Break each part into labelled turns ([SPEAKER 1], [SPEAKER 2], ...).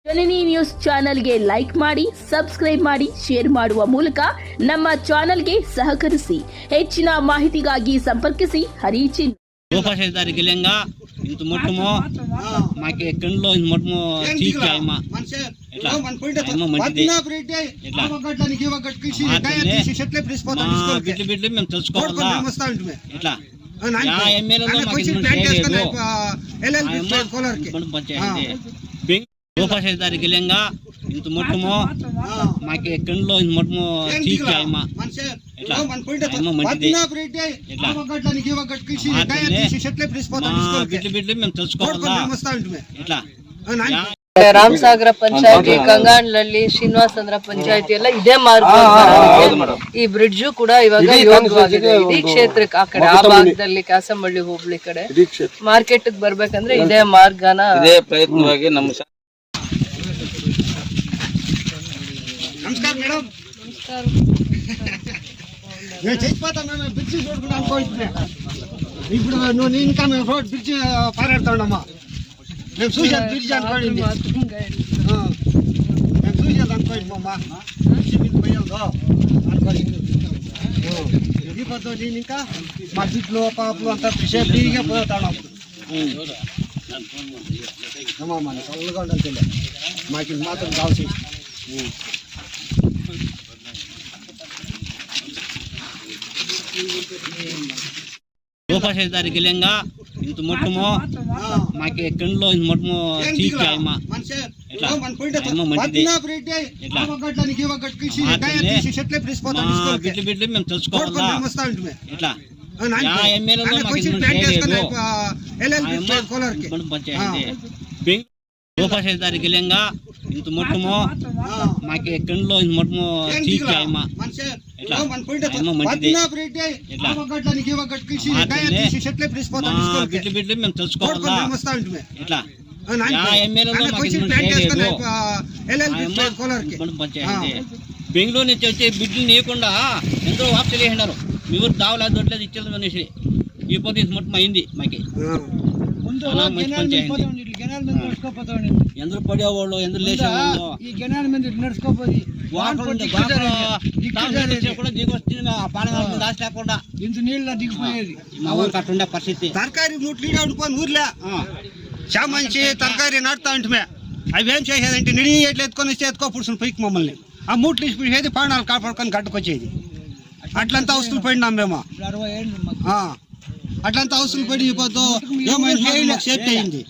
[SPEAKER 1] ಜನನಿ news ಚಾನೆಲ್ಗೆ like ಮಾಡಿ, subscribe ಮಾಡಿ, ಶೇರ್ ಮಾಡುವ ಮೂಲಕ ನಮ್ಮ ಚಾನೆಲ್ಗೆ ಸಹಕರಿಸಿ. ಹೆಚ್ಚಿನ ಮಾಹಿತಿಗಾಗಿ సంప్రదించి హరిచిన్
[SPEAKER 2] రూపాయి గిలంగా ఇంత మొట్టమో మాకే కండ్లో ఇంత మొట్టమో చీకి ఆయమ ఇట్లా ఆయమ మంచిది ఇట్లా బిడ్లు బిడ్లు మేము తెలుసుకోవాలా ఇట్లా యా ఎమ్మెల్యేలో మాకు పంచాయతీ రూపాయి గిలంగా ఇంత మొట్టమో మాకే కండ్లో ఇంత మొట్టమో చీకి ఆయమ ఇట్లా ఆయమ మంచిది ఇట్లా బిడ్లు బిడ్లు మేము తెలుసుకోవాలా ఇట్లా
[SPEAKER 3] ರಾಮಸಾಗರ ಪಂಚಾಯತಿ ಕಂಗಾಣ್ಲಲ್ಲಿ ಶ್ರೀನಿವಾಸಂದ್ರ ಪಂಚಾಯತಿ ಎಲ್ಲ ಇದೇ ಮಾರ್ಗ. ಈ ಬ್ರಿಡ್ಜ್ ಕೂಡ ಇವಾಗ ಯೋಗ್ಯವಾಗಿದೆ. ಇಡೀ ಕ್ಷೇತ್ರಕ್ಕೆ ಆ ಕಡೆ ಆ ಭಾಗದಲ್ಲಿ ಕಾಸಂಬಳ್ಳಿ ಹೋಬಳಿ ಕಡೆ ಮಾರ್ಕೆಟ್ ಬರ್ಬೇಕಂದ್ರೆ ಇದೇ ಮಾರ್ಗನ
[SPEAKER 2] ಇದೇ ಪ್ರಯತ್ನವಾಗಿ ನಮ್ಮ
[SPEAKER 4] ನಮಸ್ಕಾರ ಮೇಡಮ್.
[SPEAKER 3] ನಮಸ್ಕಾರ.
[SPEAKER 4] బ్రిడ్జి చూడుకుని అనుకోండి. ఇప్పుడు నువ్వు ఇంకా మేము రోడ్ బ్రిడ్జి పారాడుతాడమ్మా. మేము చూసేది బ్రిడ్జి అనుకోండి. మేము చూసేది అనుకోండి అమ్మా. బ్రిడ్జి మీద పోయాదో అనుకోండి. ఇది పద్దు నేను ఇంకా మా జిట్లు పాపలు అంతా సేఫ్టీగా పోతాడు. అమ్మా మన చల్లగా ఉండాలి. మాకు మాత్రం కావాల్సి
[SPEAKER 2] రూపాయి గిలంగా ఇంత మొట్టమో మాకే కండ్లో ఇంత మొట్టమో చీకి ఆయమ ఇట్లా ఆయమ మంచిది ఇట్లా బిడ్లు బిడ్లు మేము తెలుసుకోవాలా ఇట్లా యా ఎమ్మెల్యేలో మాకు పంచాయతీ రూపాయి గిలంగా ఇంత మొట్టమో మాకే కండ్లో ఇంత మొట్టమో చీకి ఆయమ ఇట్లా ఆయమ మంచిది ఇట్లా బిడ్లు బిడ్లు మేము తెలుసుకోవాలా ఇట్లా యా ఎమ్మెల్యేలో మాకు పంచాయతీ బెంగళూరు నుంచి వచ్చి బిడ్లు నీయకుండా ఎంతో వాపు తెలియన్నారు. మీ ఊరు దావలేదు దొడ్లేదు ఇచ్చేది అనేసి ఈ పొద్దు మొత్తం అయింది మాకి. ఎందరు పడేవాళ్ళు ఎందరు లేచేవాళ్ళు కూడా దిగొచ్చి దాచి లేకుండా ఇంత నీళ్ళ దిగిపోయేది మా ఊరికి అట్టుండే పరిస్థితి.
[SPEAKER 4] తరకారీ మూట్లు ఆడుకొని ఊర్లే చామంచి తరకారీ నడుతా ఉంటే అవి ఏం చేసేదంటే నిడి ఎట్లా ఎత్తుకొని వస్తే ఎత్తుకో పుడుచుని పైకి మమ్మల్ని ఆ మూట్లు ఇచ్చిపోయేది ప్రాణాలు కాపాడుకొని గడ్డకొచ్చేది. అట్లంతా అవసరం పడినాం మేము. అట్లంతా అవసరం పడి పోతూ ఏమైనా సేఫ్టీ అయింది.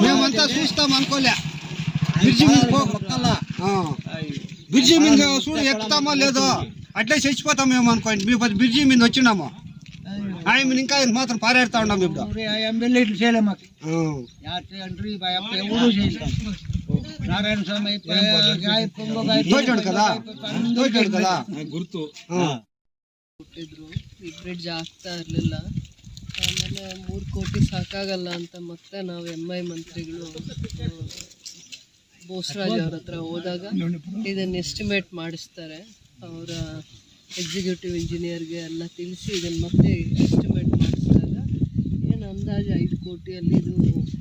[SPEAKER 4] మేమంతా చూస్తాం అనుకోలే. బ్రిడ్జి మీద బ్రిడ్జి మీద చూడు ఎక్కుతామో లేదో అట్లే చచ్చిపోతాం మేము అనుకోండి. మేము బ్రిడ్జి మీద వచ్చినాము. ఆయన ఇంకా మాత్రం పారేడుతా ఉన్నాం. ఇప్పుడు కదా
[SPEAKER 2] గుర్తు
[SPEAKER 3] ಕೊಟ್ಟಿದ್ರು. ಈ ಬ್ರಿಡ್ಜ್ ಆಗ್ತಾ ಇರಲಿಲ್ಲ. ಆಮೇಲೆ 3 ಕೋಟಿ ಸಾಕಾಗಲ್ಲ ಅಂತ ಮತ್ತೆ ನಾವು MI ಮಂತ್ರಿಗಳು ಬೋಸರಾಜ್ ಅವ್ರ ಹತ್ರ ಹೋದಾಗ ಇದನ್ನು ಎಸ್ಟಿಮೇಟ್ ಮಾಡಿಸ್ತಾರೆ. ಅವರ ಎಕ್ಸಿಕ್ಯೂಟಿವ್ ಇಂಜಿನಿಯರ್ಗೆ ಎಲ್ಲ ತಿಳಿಸಿ ಇದನ್ನು ಮತ್ತೆ ಎಸ್ಟಿಮೇಟ್ ಮಾಡಿಸಿದಾಗ ಏನು ಅಂದಾಜು 5 ಕೋಟಿಯಲ್ಲಿ ಇದು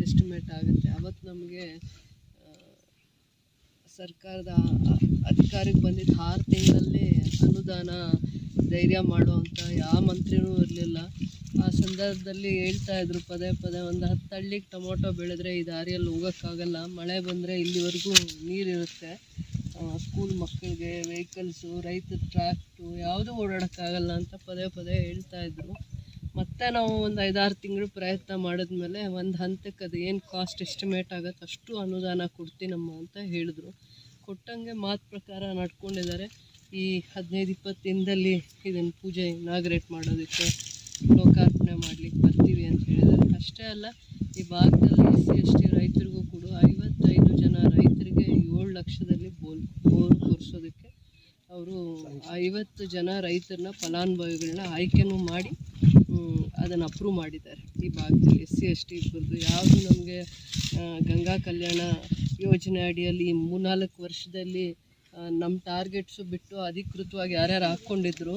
[SPEAKER 3] ಎಸ್ಟಿಮೇಟ್ ಆಗುತ್ತೆ. ಅವತ್ತು ನಮಗೆ ಸರ್ಕಾರದ ಅಧಿಕಾರಿಗೆ ಬಂದಿದ್ದು 6 ತಿಂಗಳಲ್ಲಿ ಅನುದಾನ ಧೈರ್ಯ ಮಾಡುವಂಥ ಯಾವ ಮಂತ್ರಿನೂ ಇರಲಿಲ್ಲ. ಆ ಸಂದರ್ಭದಲ್ಲಿ ಹೇಳ್ತಾ ಇದ್ರು ಪದೇ ಪದೇ, ಒಂದು 10 ಹಳ್ಳಿಗೆ ಟೊಮೊಟೊ ಬೆಳೆದ್ರೆ ಈ ದಾರಿಯಲ್ಲಿ ಹೋಗೋಕ್ಕಾಗಲ್ಲ, ಮಳೆ ಬಂದರೆ ಇಲ್ಲಿವರೆಗೂ ನೀರಿರುತ್ತೆ, ಸ್ಕೂಲ್ ಮಕ್ಕಳಿಗೆ ವೆಹಿಕಲ್ಸು, ರೈತರ ಟ್ರ್ಯಾಕ್ಟು ಯಾವುದೂ ಓಡಾಡೋಕ್ಕಾಗಲ್ಲ ಅಂತ ಪದೇ ಪದೇ ಹೇಳ್ತಾಯಿದ್ರು. ಮತ್ತು ನಾವು ಒಂದು 5-6 ತಿಂಗಳು ಪ್ರಯತ್ನ ಮಾಡಿದ್ಮೇಲೆ ಒಂದು ಹಂತಕ್ಕೆ ಅದು ಏನು ಕಾಸ್ಟ್ ಎಸ್ಟಿಮೇಟ್ ಆಗುತ್ತೆ ಅಷ್ಟು ಅನುದಾನ ಕೊಡ್ತೀನಮ್ಮ ಅಂತ ಹೇಳಿದ್ರು. ಕೊಟ್ಟಂಗೆ ಮಾತು ಪ್ರಕಾರ ನಡ್ಕೊಂಡಿದ್ದಾರೆ. ಈ 15-20 ದಿನದಲ್ಲಿ ಇದನ್ನು ಪೂಜೆ ಇನಾಗ್ರೇಟ್ ಮಾಡೋದಕ್ಕೆ ಲೋಕಾರ್ಪಣೆ ಮಾಡಲಿಕ್ಕೆ ಬರ್ತೀವಿ ಅಂತ ಹೇಳಿದ್ದಾರೆ. ಅಷ್ಟೇ ಅಲ್ಲ, ಈ ಭಾಗದಲ್ಲಿ SC/ST ರೈತರಿಗೂ ಕೂಡ 55 ಜನ ರೈತರಿಗೆ 7 ಲಕ್ಷದಲ್ಲಿ ಬೋರ್ ಕೊರೆಸೋದಕ್ಕೆ ಅವರು 50 ಜನ ರೈತರನ್ನ ಫಲಾನುಭವಿಗಳನ್ನ ಆಯ್ಕೆನೂ ಮಾಡಿ ಅದನ್ನು ಅಪ್ರೂವ್ ಮಾಡಿದ್ದಾರೆ. ಈ ಭಾಗದಲ್ಲಿ SC/ST ಇಬ್ಬರದು ಯಾವುದು ನಮಗೆ ಗಂಗಾ ಕಲ್ಯಾಣ ಯೋಜನೆ ಅಡಿಯಲ್ಲಿ 3-4 ವರ್ಷದಲ್ಲಿ ನಮ್ಮ ಟಾರ್ಗೆಟ್ಸು ಬಿಟ್ಟು ಅಧಿಕೃತವಾಗಿ ಯಾರ್ಯಾರು ಹಾಕ್ಕೊಂಡಿದ್ರು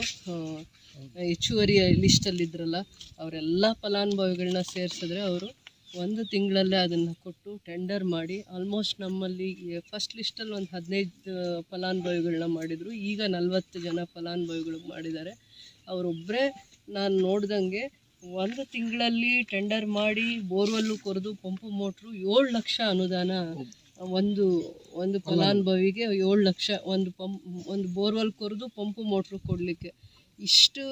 [SPEAKER 3] ಹೆಚ್ಚುವರಿ ಲಿಸ್ಟಲ್ಲಿದ್ರಲ್ಲ ಅವರೆಲ್ಲ ಫಲಾನುಭವಿಗಳನ್ನ ಸೇರಿಸಿದ್ರೆ ಅವರು 1 ತಿಂಗಳಲ್ಲೇ ಅದನ್ನು ಕೊಟ್ಟು ಟೆಂಡರ್ ಮಾಡಿ ಆಲ್ಮೋಸ್ಟ್ ನಮ್ಮಲ್ಲಿ ಫಸ್ಟ್ ಲಿಸ್ಟಲ್ಲಿ ಒಂದು 15 ಫಲಾನುಭವಿಗಳನ್ನ ಮಾಡಿದರು. ಈಗ 40 ಜನ ಫಲಾನುಭವಿಗಳು ಮಾಡಿದ್ದಾರೆ. ಅವರೊಬ್ಬರೇ ನಾನು ನೋಡ್ದಂಗೆ 1 ತಿಂಗಳಲ್ಲಿ ಟೆಂಡರ್ ಮಾಡಿ ಬೋರ್ವೆಲ್ಲು ಕೊರೆದು ಪಂಪು ಮೋಟ್ರು 7 ಲಕ್ಷ ಅನುದಾನ ಒಂದು ಫಲಾನುಭವಿಗೆ 7 ಲಕ್ಷ ಒಂದು ಬೋರ್ವೆಲ್ ಕೊರೆದು ಪಂಪು ಮೋಟ್ರು ಕೊಡಲಿಕ್ಕೆ. ಇಷ್ಟು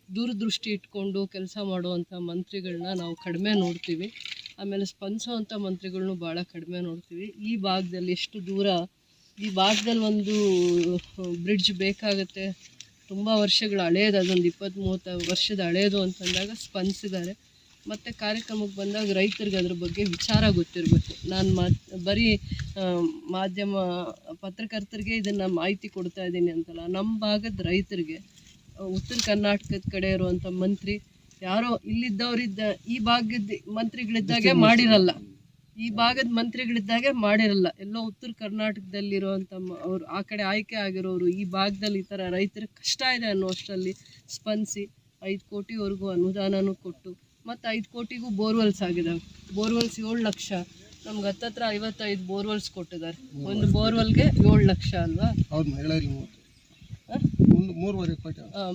[SPEAKER 3] ದೂರದೃಷ್ಟಿ ಇಟ್ಕೊಂಡು ಕೆಲಸ ಮಾಡುವಂಥ ಮಂತ್ರಿಗಳನ್ನ ನಾವು ಕಡಿಮೆ ನೋಡ್ತೀವಿ. ಆಮೇಲೆ ಸ್ಪಂದಿಸೋವಂಥ ಮಂತ್ರಿಗಳನ್ನೂ ಭಾಳ ಕಡಿಮೆ ನೋಡ್ತೀವಿ. ಈ ಭಾಗದಲ್ಲಿ ಎಷ್ಟು ದೂರ, ಈ ಭಾಗದಲ್ಲಿ ಒಂದು ಬ್ರಿಡ್ಜ್ ಬೇಕಾಗುತ್ತೆ, ತುಂಬ ವರ್ಷಗಳ ಹಳೇದು, ಅದೊಂದು 20-30 ವರ್ಷದ ಹಳೇದು ಅಂತಂದಾಗ ಸ್ಪಂದಿಸಿದ್ದಾರೆ. ಮತ್ತು ಕಾರ್ಯಕ್ರಮಕ್ಕೆ ಬಂದಾಗ ರೈತರಿಗೆ ಅದ್ರ ಬಗ್ಗೆ ವಿಚಾರ ಗೊತ್ತಿರಬೇಕು. ನಾನು ಬರೀ ಮಾಧ್ಯಮ ಪತ್ರಕರ್ತರಿಗೆ ಇದನ್ನು ಮಾಹಿತಿ ಕೊಡ್ತಾ ಇದ್ದೀನಿ ಅಂತಲ್ಲ, ನಮ್ಮ ಭಾಗದ ರೈತರಿಗೆ ಉತ್ತರ ಕರ್ನಾಟಕದ ಕಡೆ ಇರುವಂಥ ಮಂತ್ರಿ ಯಾರೋ ಇಲ್ಲಿದ್ದವರಿದ್ದ ಈ ಭಾಗದ ಮಂತ್ರಿಗಳಿದ್ದಾಗೆ ಮಾಡಿರಲ್ಲ, ಈ ಭಾಗದ ಮಂತ್ರಿಗಳಿದ್ದಾಗೆ ಮಾಡಿರಲ್ಲ. ಎಲ್ಲೋ ಉತ್ತರ ಕರ್ನಾಟಕದಲ್ಲಿರುವಂಥ ಅವರು ಆ ಕಡೆ ಆಯ್ಕೆ ಆಗಿರೋರು ಈ ಭಾಗದಲ್ಲಿ ಈ ಥರ ರೈತರಿಗೆ ಕಷ್ಟ ಇದೆ ಅನ್ನೋಷ್ಟರಲ್ಲಿ ಸ್ಪಂದಿಸಿ 5 ಕೋಟಿವರೆಗೂ ಅನುದಾನನೂ ಕೊಟ್ಟು ಮತ್ತು 5 ಕೋಟಿಗೂ ಬೋರ್ವೆಲ್ಸ್ ಆಗಿದ್ದಾವೆ. ಬೋರ್ವೆಲ್ಸ್ 7 ಲಕ್ಷ, ನಮ್ಗೆ ಹತ್ತತ್ರ 55 ಬೋರ್ವೆಲ್ಸ್ ಕೊಟ್ಟಿದ್ದಾರೆ. ಒಂದು ಬೋರ್ವೆಲ್ಗೆ 7 ಲಕ್ಷ ಅಲ್ವಾ?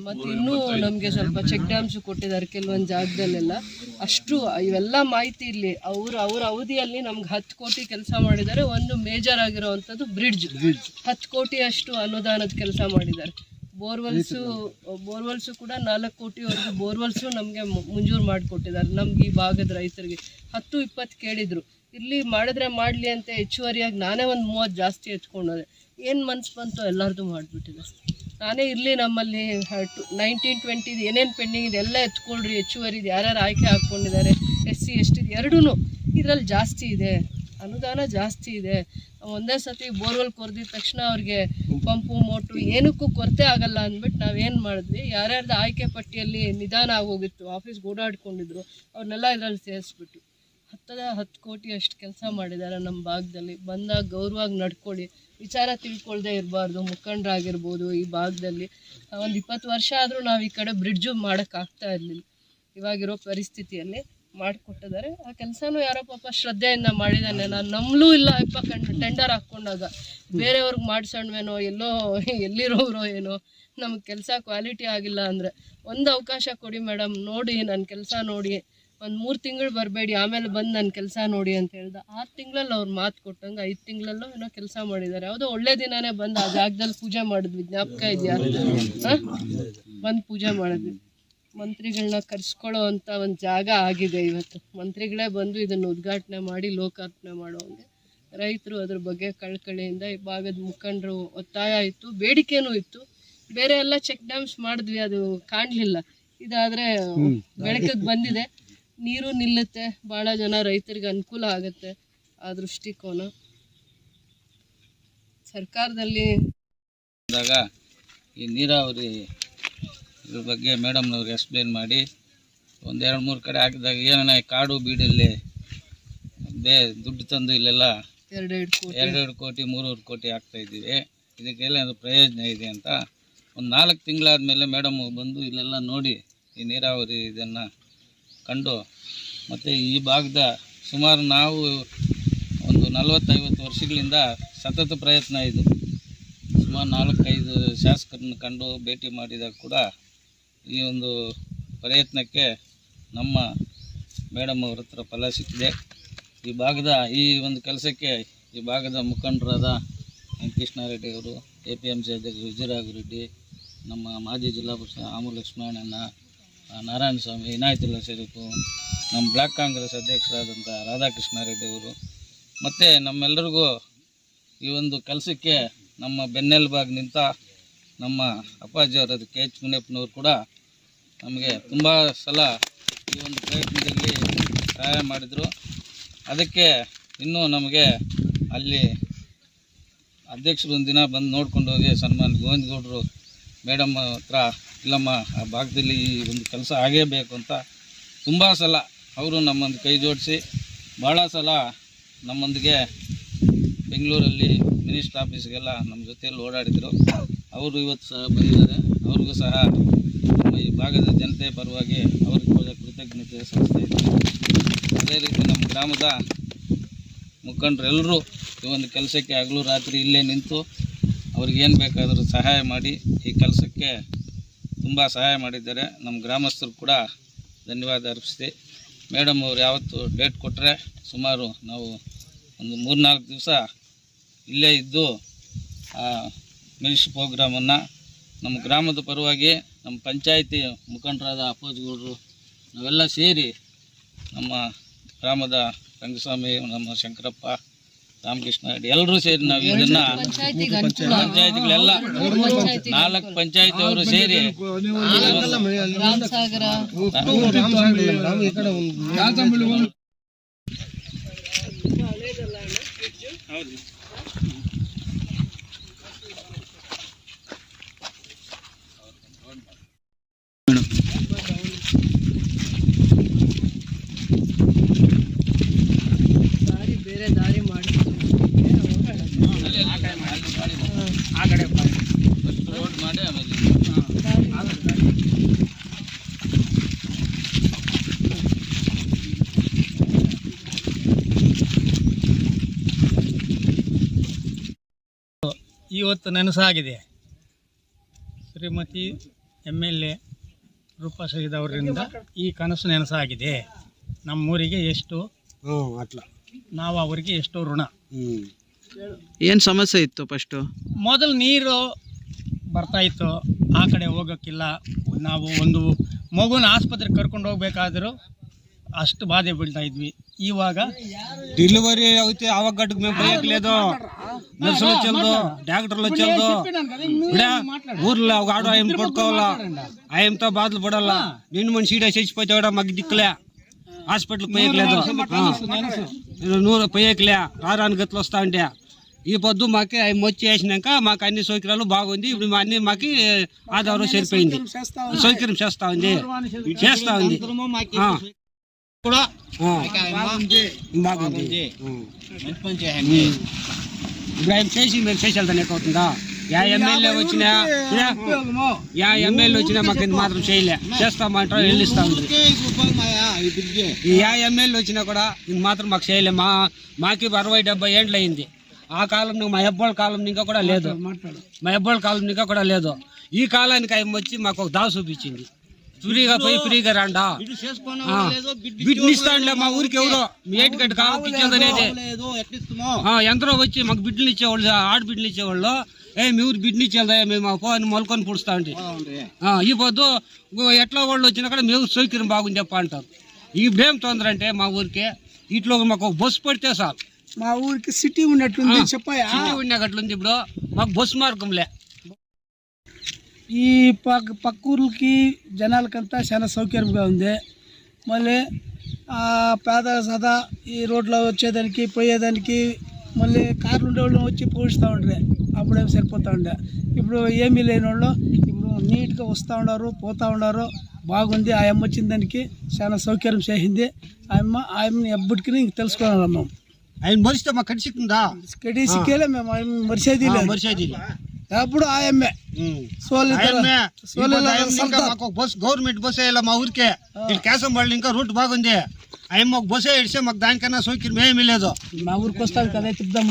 [SPEAKER 3] ಮತ್ತು ಇನ್ನೂ ನಮಗೆ ಸ್ವಲ್ಪ ಚೆಕ್ ಡ್ಯಾಮ್ಸು ಕೊಟ್ಟಿದ್ದಾರೆ ಕೆಲವೊಂದು ಜಾಗದಲ್ಲೆಲ್ಲ. ಅಷ್ಟು ಇವೆಲ್ಲ ಮಾಹಿತಿ ಇರಲಿ. ಅವ್ರ ಅವಧಿಯಲ್ಲಿ ನಮ್ಗೆ 10 ಕೋಟಿ ಕೆಲಸ ಮಾಡಿದ್ದಾರೆ. ಒಂದು ಮೇಜರ್ ಆಗಿರೋವಂಥದ್ದು ಬ್ರಿಡ್ಜ್ 10 ಕೋಟಿಯಷ್ಟು ಅನುದಾನದ ಕೆಲಸ ಮಾಡಿದ್ದಾರೆ. ಬೋರ್ವೆಲ್ಸು ಕೂಡ 4 ಕೋಟಿವರೆಗೂ ಬೋರ್ವೆಲ್ಸು ನಮಗೆ ಮಂಜೂರು ಮಾಡಿಕೊಟ್ಟಿದ್ದಾರೆ. ನಮ್ಗೆ ಈ ಭಾಗದ ರೈತರಿಗೆ 10-20 ಕೇಳಿದರು. ಇಲ್ಲಿ ಮಾಡಿದ್ರೆ ಮಾಡಲಿ ಅಂತ ಹೆಚ್ಚುವರಿಯಾಗಿ ನಾನೇ ಒಂದು 30 ಜಾಸ್ತಿ ಎತ್ಕೊಂಡೋದೆ. ಏನು ಮನ್ಸು ಬಂತು ಎಲ್ಲರದು ಮಾಡಿಬಿಟ್ಟಿದೆ. ನಾನೇ ಇರಲಿ ನಮ್ಮಲ್ಲಿ 19-20 ಏನೇನು ಪೆಂಡಿಂಗ್ ಇದೆ ಎಲ್ಲ ಎತ್ಕೊಳ್ರಿ, ಹೆಚ್ಚುವರಿದು ಯಾರ್ಯಾರು ಆಯ್ಕೆ ಹಾಕ್ಕೊಂಡಿದ್ದಾರೆ SC ST ಎರಡೂ ಇದರಲ್ಲಿ ಜಾಸ್ತಿ ಇದೆ, ಅನುದಾನ ಜಾಸ್ತಿ ಇದೆ. ಒಂದೇ ಸತಿ ಬೋರ್ವೆಲ್ ಕೊರೆದಿದ ತಕ್ಷಣ ಅವ್ರಿಗೆ ಪಂಪು ಮೋಟ್ರು ಏನಕ್ಕೂ ಕೊರತೆ ಆಗಲ್ಲ ಅಂದ್ಬಿಟ್ಟು ನಾವೇನು ಮಾಡಿದ್ವಿ, ಯಾರ್ಯಾರ್ದು ಆಯ್ಕೆ ಪಟ್ಟಿಯಲ್ಲಿ ನಿಧಾನ ಆಗೋಗಿತ್ತು, ಆಫೀಸ್ಗೆ ಓಡಾಡ್ಕೊಂಡಿದ್ರು, ಅವ್ರನ್ನೆಲ್ಲ ಇದರಲ್ಲಿ ಸೇರಿಸ್ಬಿಟ್ಟು 10 ಕೋಟಿ ಅಷ್ಟು ಕೆಲಸ ಮಾಡಿದ್ದಾರೆ. ನಮ್ಮ ಭಾಗದಲ್ಲಿ ಬಂದಾಗ ಗೌರವವಾಗಿ ನಡ್ಕೊಳ್ಳಿ, ವಿಚಾರ ತಿಳ್ಕೊಳ್ದೇ ಇರಬಾರ್ದು. ಮುಖಂಡರಾಗಿರ್ಬೋದು ಈ ಭಾಗದಲ್ಲಿ ಒಂದು 20 ವರ್ಷ ಆದರೂ ನಾವು ಈ ಕಡೆ ಬ್ರಿಡ್ಜು ಮಾಡೋಕ್ಕಾಗ್ತಾ ಇರಲಿಲ್ಲ. ಇವಾಗಿರೋ ಪರಿಸ್ಥಿತಿಯಲ್ಲಿ ಮಾಡಿಕೊಟ್ಟಿದ್ದಾರೆ. ಆ ಕೆಲಸನೂ ಯಾರೋ ಪಾಪ ಶ್ರದ್ಧೆಯಿಂದ ಮಾಡಿದ್ದಾನೆ. ನಾನು ನಂಬಲೂ ಇಲ್ಲ ಟೆಂಡರ್ ಹಾಕ್ಕೊಂಡಾಗ ಬೇರೆಯವ್ರಿಗೆ ಮಾಡಿಸೋಣ್ವೇನೋ, ಎಲ್ಲಿರೋರೋ ಏನೋ, ನಮಗೆ ಕೆಲಸ ಕ್ವಾಲಿಟಿ ಆಗಿಲ್ಲ ಅಂದರೆ ಒಂದು ಅವಕಾಶ ಕೊಡಿ ಮೇಡಮ್, ನೋಡಿ ನನ್ನ ಕೆಲಸ ನೋಡಿ, ಒಂದು 3 ತಿಂಗಳು ಬರಬೇಡಿ, ಆಮೇಲೆ ಬಂದು ನನ್ನ ಕೆಲಸ ನೋಡಿ ಅಂತ ಹೇಳ್ದೆ. 6 ತಿಂಗಳಲ್ಲಿ ಅವ್ರು ಮಾತು ಕೊಟ್ಟಂಗೆ 5 ತಿಂಗಳಲ್ಲೂ ಏನೋ ಕೆಲಸ ಮಾಡಿದ್ದಾರೆ. ಯಾವುದೋ ಒಳ್ಳೆ ದಿನನೇ ಬಂದು ಆ ಜಾಗದಲ್ಲಿ ಪೂಜೆ ಮಾಡಿದ್ವಿ, ಜ್ಞಾಪಕ ಇದೆಯಾ? ಬಂದು ಪೂಜೆ ಮಾಡಿದ್ವಿ. ಮಂತ್ರಿಗಳನ್ನ ಕರೆಸ್ಕೊಳ್ಳೋ ಅಂಥ ಒಂದು ಜಾಗ ಆಗಿದೆ ಇವತ್ತು. ಮಂತ್ರಿಗಳೇ ಬಂದು ಇದನ್ನು ಉದ್ಘಾಟನೆ ಮಾಡಿ ಲೋಕಾರ್ಪಣೆ ಮಾಡೋಂಗೆ ರೈತರು ಅದ್ರ ಬಗ್ಗೆ ಕಳಕಳಿಯಿಂದ ಈ ಭಾಗದ ಮುಖಂಡರು ಒತ್ತಾಯ ಇತ್ತು, ಬೇಡಿಕೆನೂ ಇತ್ತು. ಬೇರೆ ಎಲ್ಲ ಚೆಕ್ ಡ್ಯಾಮ್ಸ್ ಮಾಡಿದ್ವಿ, ಅದು ಕಾಣಲಿಲ್ಲ. ಇದಾದರೆ ಬೆಳಕಿಗೆ ಬಂದಿದೆ, ನೀರು ನಿಲ್ಲುತ್ತೆ, ಭಾಳ ಜನ ರೈತರಿಗೆ ಅನುಕೂಲ ಆಗುತ್ತೆ. ಆ ದೃಷ್ಟಿಕೋನ ಸರ್ಕಾರದಲ್ಲಿ
[SPEAKER 2] ಈ ನೀರಾವರಿ ಇದ್ರ ಬಗ್ಗೆ ಮೇಡಮ್ನವ್ರಿಗೆ ಎಕ್ಸ್ಪ್ಲೇನ್ ಮಾಡಿ ಒಂದು 2-3 ಕಡೆ ಹಾಕಿದಾಗ ಏನಾನ ಕಾಡು ಬೀಡಲ್ಲಿ ದುಡ್ಡು ತಂದು ಇಲ್ಲೆಲ್ಲ 2 ಕೋಟಿ 3 ಕೋಟಿ ಹಾಕ್ತಾ ಇದ್ದೀವಿ, ಇದಕ್ಕೆಲ್ಲ ಪ್ರಯೋಜನ ಇದೆ ಅಂತ ಒಂದು 4 ತಿಂಗಳಾದಮೇಲೆ ಮೇಡಮ್ ಬಂದು ಇಲ್ಲೆಲ್ಲ ನೋಡಿ ಈ ನೀರಾವರಿ ಇದನ್ನು ಕಂಡು, ಮತ್ತು ಈ ಭಾಗದ ಸುಮಾರು ನಾವು ಒಂದು 40-50 ವರ್ಷಗಳಿಂದ ಸತತ ಪ್ರಯತ್ನ ಇದು. ಸುಮಾರು 4-5 ಶಾಸಕರನ್ನು ಕಂಡು ಭೇಟಿ ಮಾಡಿದಾಗ ಕೂಡ ಈ ಒಂದು ಪ್ರಯತ್ನಕ್ಕೆ ನಮ್ಮ ಮೇಡಮ್ ಅವ್ರ ಹತ್ರ ಫಲ ಸಿಕ್ಕಿದೆ. ಈ ಭಾಗದ ಈ ಒಂದು ಕೆಲಸಕ್ಕೆ ಈ ಭಾಗದ ಮುಖಂಡರಾದ ಎನ್ ಕೃಷ್ಣಾರೆಡ್ಡಿ ಅವರು, APMC ಅಧ್ಯಕ್ಷ ವಿಜಯರಾಘರೆಡ್ಡಿ, ನಮ್ಮ ಮಾಜಿ ಜಿಲ್ಲಾ ಪರಿಷತ್ ಆಮು ಲಕ್ಷ್ಮಣಣ್ಣ, ನಾರಾಯಣ ಸ್ವಾಮಿ, ಇನಾಯತುಲ್ಲಾ ಶರೀಫು, ನಮ್ಮ ಬ್ಲಾಕ್ ಕಾಂಗ್ರೆಸ್ ಅಧ್ಯಕ್ಷರಾದಂಥ ರಾಧಾಕೃಷ್ಣಾರೆಡ್ಡಿ ಅವರು, ಮತ್ತು ನಮ್ಮೆಲ್ಲರಿಗೂ ಈ ಒಂದು ಕೆಲಸಕ್ಕೆ ನಮ್ಮ ಬೆನ್ನೆಲುಬಾಗಿ ನಿಂತ ನಮ್ಮ ಅಪ್ಪಾಜಿಯವರಾದ KH ಮುನಿಯಪ್ಪನವರು ಕೂಡ ನಮಗೆ ತುಂಬ ಸಲ ಈ ಒಂದು ಪ್ರಯತ್ನದಲ್ಲಿ ಸಹಾಯ ಮಾಡಿದರು. ಅದಕ್ಕೆ ಇನ್ನೂ ನಮಗೆ ಅಲ್ಲಿ ಅಧ್ಯಕ್ಷರು ಒಂದು ದಿನ ಬಂದು ನೋಡ್ಕೊಂಡು ಹೋಗಿ ಸನ್ಮಾನ ಗೋವಿಂದಗೌಡರು ಮೇಡಮ್ ಹತ್ರ, ಇಲ್ಲಮ್ಮ ಆ ಭಾಗದಲ್ಲಿ ಈ ಒಂದು ಕೆಲಸ ಆಗೇಬೇಕು ಅಂತ ತುಂಬ ಸಲ ಅವರು ನಮ್ಮೊಂದು ಕೈ ಜೋಡಿಸಿ ಭಾಳ ಸಲ ನಮ್ಮೊಂದಿಗೆ ಬೆಂಗಳೂರಲ್ಲಿ ಮಿನಿಸ್ಟ್ರ್ ಆಫೀಸ್ಗೆಲ್ಲ ನಮ್ಮ ಜೊತೆಯಲ್ಲಿ ಓಡಾಡಿದರು. ಅವರು ಇವತ್ತು ಸಹ ಬಂದಿದ್ದಾರೆ. ಅವ್ರಿಗೂ ಸಹ ನಮ್ಮ ಈ ಭಾಗದ ಜನತೆ ಪರವಾಗಿ ಅವ್ರಿಗೆ ಕೃತಜ್ಞತೆ ಸಲ್ಲಿಸ್ತಾ ಇದ್ದೀವಿ. ಅದೇ ರೀತಿ ನಮ್ಮ ಗ್ರಾಮದ ಮುಖಂಡರೆಲ್ಲರೂ ಈ ಒಂದು ಕೆಲಸಕ್ಕೆ ಹಗಲು ರಾತ್ರಿ ಇಲ್ಲೇ ನಿಂತು ಅವ್ರಿಗೇನು ಬೇಕಾದರೂ ಸಹಾಯ ಮಾಡಿ ಈ ಕೆಲಸಕ್ಕೆ ತುಂಬ ಸಹಾಯ ಮಾಡಿದ್ದಾರೆ. ನಮ್ಮ ಗ್ರಾಮಸ್ಥರು ಕೂಡ ಧನ್ಯವಾದ ಅರ್ಪಿಸ್ತೀವಿ. ಮೇಡಮ್ ಅವ್ರು ಯಾವತ್ತು ಡೇಟ್ ಕೊಟ್ಟರೆ ಸುಮಾರು ನಾವು ಒಂದು 3-4 ದಿವಸ ಇಲ್ಲೇ ಇದ್ದು ಆ ಮಿನಿಸ್ಟ್ರಿ ಪ್ರೋಗ್ರಾಮನ್ನು ನಮ್ಮ ಗ್ರಾಮದ ಪರವಾಗಿ ನಮ್ಮ ಪಂಚಾಯಿತಿ ಮುಖಂಡರಾದ ಅಪ್ಪೋಜಿಗೌಡರು ನಾವೆಲ್ಲ ಸೇರಿ ನಮ್ಮ ಗ್ರಾಮದ ರಂಗಸ್ವಾಮಿ, ನಮ್ಮ ಶಂಕರಪ್ಪ, ರಾಮಕೃಷ್ಣ ರೆಡ್ಡಿ ಎಲ್ಲರೂ ಸೇರಿ ನಾವು ಇದನ್ನು ಪಂಚಾಯಿತಿಗಳೆಲ್ಲ 4 ಪಂಚಾಯಿತಿ ಅವರು ಸೇರಿ
[SPEAKER 3] ಬೇರೆ ದಾರಿ ಮಾಡಿ
[SPEAKER 2] ಆ ಕಡೆ ಫಸ್ಟ್ ರೋಡ್ ಮಾಡಿ ಆಮೇಲೆ
[SPEAKER 5] ಇವತ್ತು ನೆನಸಾಗಿದೆ. ಶ್ರೀಮತಿ MLA ರೂಪಾ ಶಹೀದ್ ಅವರಿಂದ ಈ ಕನಸು ನೆನಸಾಗಿದೆ. ನಮ್ಮೂರಿಗೆ ಎಷ್ಟು ನಾವು ಅವರಿಗೆ ಎಷ್ಟು ಋಣ.
[SPEAKER 6] ಏನು ಸಮಸ್ಯೆ ಇತ್ತು ಫಸ್ಟು?
[SPEAKER 5] ಮೊದಲು ನೀರು ಬರ್ತಾಯಿತ್ತು, ಆ ಕಡೆ ಹೋಗೋಕ್ಕಿಲ್ಲ. ನಾವು ಒಂದು ಮಗುನ ಆಸ್ಪತ್ರೆಗೆ ಕರ್ಕೊಂಡು ಹೋಗ್ಬೇಕಾದ್ರೂ ಅಷ್ಟು ಬಾಧೆ ಬೀಳ್ತಾ ಇದ್ವಿ. ಇವಾಗ
[SPEAKER 4] ಡೆಲಿವರಿ అవుతే ఆవ గట్టుకు మేము పోయట్లేదు, నర్సులు వచ్చేది, డాక్టర్లు వచ్చేది. ఊర్లో ఒక ఆడు ఆయన పడుకోవాలా, ఆయనతో బాధలు పడాలా. నిండు మనిషి ఈడ చచ్చిపోతే కూడా మాకు దిక్కులే, హాస్పిటల్కి పోయట్లేదు, పోయట్లే, రారాని గతులు వస్తా ఉంటే. ఈ పొద్దు మాకు ఆయన వచ్చి వేసినాక మాకు అన్ని సౌకర్యాలు బాగుంది. ఇప్పుడు అన్ని మాకు ఆధారం సరిపోయింది, సౌకర్యం చేస్తా ఉంది. కూడా బాగుంది. ఇప్పుడు ఆయన చేసి మీరు చేసి వెళ్తాను ఎక్కుతుందా? యా ఎమ్మెల్యే వచ్చినా మాకు ఇంత మాత్రం చేయలే, చేస్తామంటారు, వెళ్ళిస్తా ఉంది. యా ఎమ్మెల్యే వచ్చినా కూడా ఇంత మాత్రం మాకు చేయలే. మాకి 60-70 ఏండ్లు అయింది. ఆ కాలం మా అబ్బాళ్ళ కాలం ఇంకా కూడా లేదు, మా అబ్బాళ్ళ కాలం ఇంకా కూడా లేదు. ఈ కాలానికి ఆయన వచ్చి మాకు ఒక దావ చూపించింది. ఫ్రీగా పోయి ఫ్రీగా రాండా బిడ్ని ఇస్తాండ్లే. మా ఊరికి ఎవరో మీ ఏటి గడ్డ కాలం ఇచ్చేదనేది ఎందరో వచ్చి మాకు బిడ్డలు ఇచ్చేవాళ్ళు, ఆడబిడ్డలు ఇచ్చేవాళ్ళు. మీ ఊరు బిడ్డని ఇచ్చేదా, మేము పోని మొలకొని పుడుస్తా ఉంటే. ఈ పొద్దు ఎట్లా వాళ్ళు వచ్చినా కూడా మేము సౌకర్యం బాగుంది చెప్ప అంటారు. ఇప్పుడేం తొందర అంటే మా ఊరికి ఇట్లా మాకు ఒక బస్సు పడితే సార్,
[SPEAKER 5] మా ఊరికి సిటీ ఉన్నట్లుంది,
[SPEAKER 4] సిటీ ఉన్నట్లుంది. ఇప్పుడు మాకు బస్సు మార్గంలే.
[SPEAKER 5] ఈ పక్క ఊర్లకి జనాలకంతా చాలా సౌకర్యంగా ఉంది. మళ్ళీ పేద సదా ఈ రోడ్లో వచ్చేదానికి పోయేదానికి మళ్ళీ కార్లు ఉండేవాళ్ళు వచ్చి పోయిస్తూ ఉండే, అప్పుడేమో సరిపోతూ ఉండే. ఇప్పుడు ఏమీ లేని వాళ్ళు ఇప్పుడు నీట్గా వస్తూ ఉన్నారు, పోతూ ఉన్నారు, బాగుంది. ఆ అమ్మ వచ్చిన దానికి చాలా సౌకర్యం చేసింది. ఆయమ్మని ఎప్పటికీ తెలుసుకోవాలి. మేము
[SPEAKER 4] ఆయన మరిస్తే మాకు కడిసిక్కుందా?
[SPEAKER 5] కడిసిక్కేలే, మేము ఆయన మరిసేది అప్పుడు ఆయమ్మే
[SPEAKER 4] గవర్నమెంట్ బస్ వేయాల మా ఊరికే. ఇటు కేశంపల్లి ఇంకా రూట్ బాగుంది. ఆయమ్మ ఒక బస్సే ఇడిస్తే మాకు దానికన్నా సౌకర్యం ఏమీ లేదు.
[SPEAKER 5] మా ఊరికి వస్తాం కదా, చెప్దాం.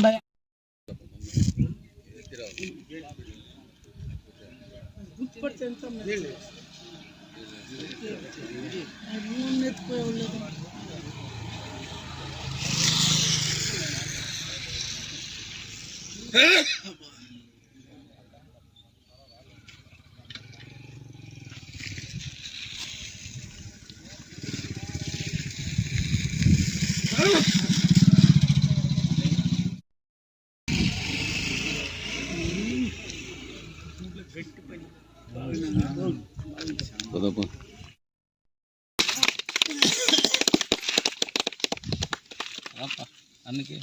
[SPEAKER 2] ಅನ್ನಕ್ಕೆ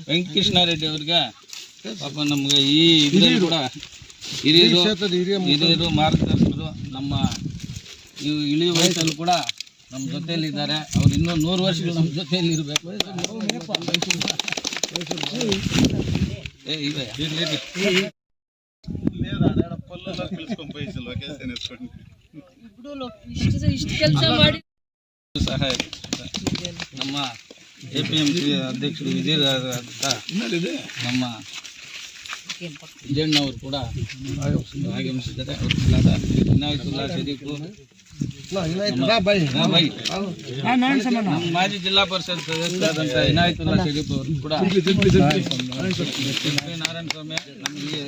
[SPEAKER 2] ವೆಂಕಟಕೃಷ್ಣಾರೆಡ್ಡಿ ಅವ್ರಿಗೆ ಪಾಪ ನಮ್ಗೆ ಈ ಇದರಲ್ಲಿ ಕೂಡ ಹಿರಿಯರು ಮಾರ್ಗದರ್ಶಕರು ನಮ್ಮ ಇಳಿ ವಯಸ್ಸಲ್ಲಿ ಕೂಡ ನಮ್ಮ ಜೊತೆಯಲ್ಲಿ ಇದ್ದಾರೆ. ಅವ್ರು ಇನ್ನೂ 100 ವರ್ಷಗಳು ನಮ್ಮ ಜೊತೆಯಲ್ಲಿ ಇರಬೇಕು.
[SPEAKER 3] ಇಷ್ಟು ಕೆಲಸ ಮಾಡಿ
[SPEAKER 2] ಸಹಾಯ ನಮ್ಮ APMC ಅಧ್ಯಕ್ಷರು ವಿಜಯರಾದಂಥ ನಮ್ಮ ವಿಜಯಣ್ಣವರು ಕೂಡ ಆಗಮಿಸಿದ್ದಾರೆ. ಅವ್ರ ಇನಾಯತುಲ್ಲಾ ಶರೀಫು, ನಮ್ಮ ಮಾಜಿ ಜಿಲ್ಲಾ ಪರಿಷತ್ ಸದಸ್ಯರಾದಂಥ ಇನಾಯತುಲ್ಲಾ ಶರೀಫ್ ಅವರು ಕೂಡ ನಾರಾಯಣ ಸ್ವಾಮಿ ನಮಗೆ